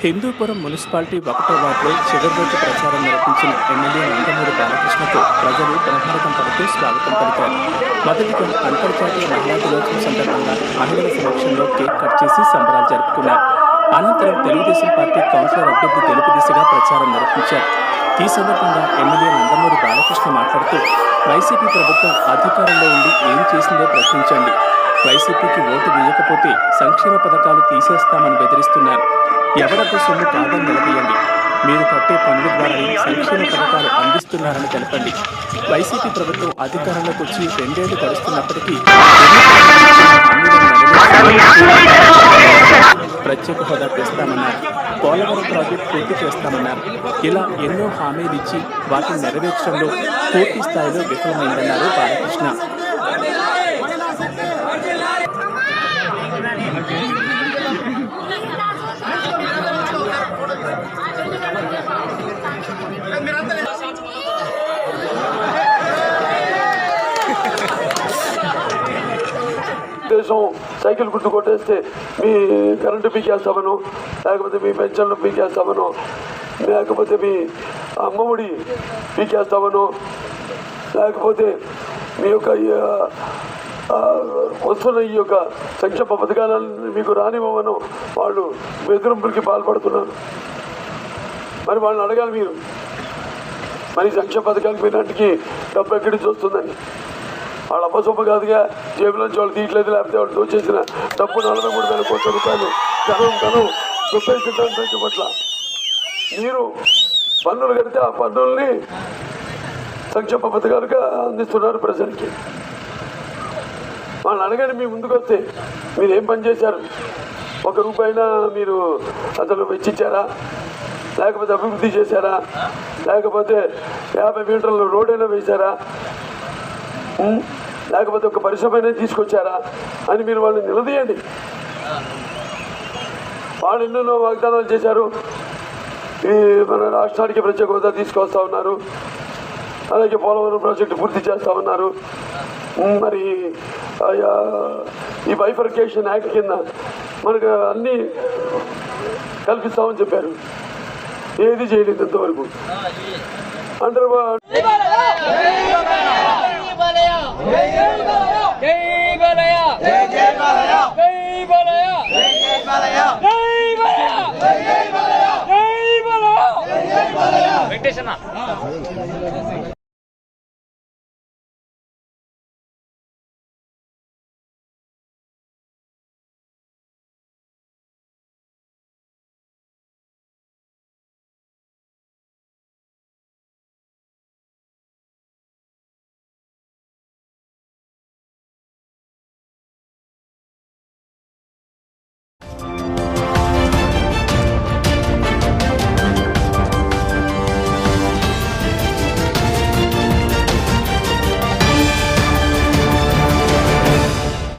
Hindupuram municipality 1వ వార్డులో చివరి రోజు ప్రచారం నిర్వహించిన ఎమ్మెల్యే నందమూరి బాలకృష్ణకు ప్రజలు బ్రహ్మరథం పడుతూ స్వాగతం పలికారు. మొదటిగా అంతర్జాతీయ మహిళా దినోత్సవం సందర్భంగా మహిళల సమక్షంలో కేక్ కట్ చేసి సంబరాలు జరుపుకున్నారు. అనంతరం తెలుగుదేశం పార్టీ కౌన్సిలర్ అభ్యర్థి గెలుపు దిశగా ప్రచారం నిర్వహించారు. ఈ సందర్భంగా ఎమ్మెల్యే నందమూరి బాలకృష్ణ మాట్లాడుతూ వైసీపీ ప్రభుత్వం అధికారంలో ఉండి ఏం చేసిందో ప్రశ్నించండి, వైసీపీకి ఓటు వేయకపోతే సంక్షేమ పథకాలు తీసేస్తామని బెదిరిస్తున్నారు, ఎవరొక్క సొమ్ము కాదని నిలదీయండి, మీరు కట్టే పనుల ద్వారా సంక్షేమ పథకాలు అందిస్తున్నారని తెలపండి, వైసీపీ ప్రభుత్వం అధికారంలోకి వచ్చి 2 ఏళ్లు గడుస్తున్నప్పటికీ ప్రత్యేక హోదా తెస్తామన్నారు, పోలవరం ప్రాజెక్టు పూర్తి చేస్తామన్నారు. ఇలా ఎన్నో హామీలు ఇచ్చి వాటిని నెరవేర్చడంలో పూర్తి స్థాయిలో విఫలమైందన్నారు బాలకృష్ణ. దేశం సైకిల్ గుర్తు కొట్టేస్తే మీ కరెంటు పీకేస్తామను, లేకపోతే మీ పెన్షన్లు పీకేస్తామను, లేకపోతే మీ అమ్మఒడి పీకేస్తామను, లేకపోతే మీ యొక్క వస్తున్న ఈ యొక్క సంక్షేమ పథకాలను మీకు రానివ్వమను వాళ్ళు బెదిరింపులకి పాల్పడుతున్నారు. మరి వాళ్ళని అడగాలి మీరు, మరి సంక్షేమ పథకాలకు పోయినట్టుకి డబ్బు ఎక్కడి నుంచి వస్తుందని. వాళ్ళ అప్పసొప్ప కాదుగా, జేబులోంచి వాళ్ళు తీయట్లేదు, లేకపోతే వాళ్ళు దోచేసిన డబ్బు 43,000 కోట్ల రూపాయలు ధనం దుబ్బేసిన పట్ల మీరు పన్నులు కడితే ఆ పన్నుల్ని సంక్షేమ పథకాలుగా అందిస్తున్నారు ప్రజలకి. వాళ్ళని అడగండి, మీ ముందుకు వస్తే మీరు ఏం పని చేశారు, 1 రూపాయినా మీరు అసలు వెచ్చించారా, లేకపోతే అభివృద్ధి చేశారా, లేకపోతే 50 మీటర్ల రోడ్ అయినా వేశారా, లేకపోతే ఒక పరిశ్రమ తీసుకొచ్చారా అని మీరు వాళ్ళని నిలదీయండి. వాళ్ళు ఎన్నెన్నో వాగ్దానాలు చేశారు. ఈ మన రాష్ట్రానికి ప్రత్యేక హోదా తీసుకొస్తా ఉన్నారు, అలాగే పోలవరం ప్రాజెక్టు పూర్తి చేస్తా ఉన్నారు, మరి ఈ బైఫర్కేషన్ యాక్ట్ కింద మనకు అన్నీ కల్పిస్తామని చెప్పారు. ఏది చేయలేదు ఇంతవరకు. అంటారు వెంకటేశన్న